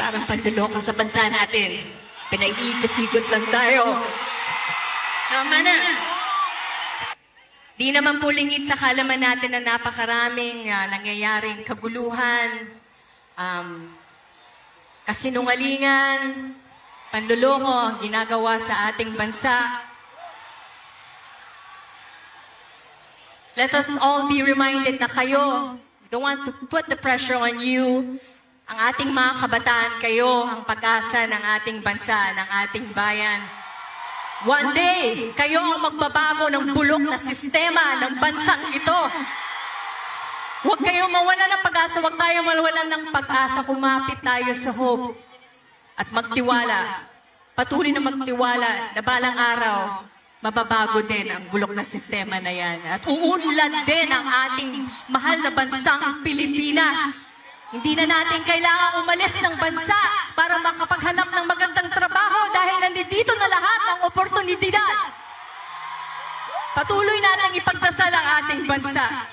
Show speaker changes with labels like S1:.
S1: Parang pandaloko sa bansa natin. Pinaiikot-ikot lang tayo. Tama na. Di naman po lingid sa kalaman natin na napakaraming nangyayaring kaguluhan, kasinungalingan, panduloko ang ginagawa sa ating bansa. Let us all be reminded na kayo, we don't want to put the pressure on you. Ang ating mga kabataan, kayo ang pag-asa ng ating bansa, ng ating bayan. One day, kayo ang magbabago ng bulok na sistema ng bansang ito. Huwag kayong mawala ng pag-asa, huwag tayo mawalan ng pag-asa, kumapit tayo sa hope at magtiwala. Patuloy na magtiwala na balang araw, mababago din ang bulok na sistema na yan. At uunlad din ang ating mahal na bansang Pilipinas. Hindi na natin kailangan umalis ng bansa para makapaghanap ng magandang trabaho dahil nandito na lahat ng oportunidad. Patuloy natin ipagdasal ang ating bansa.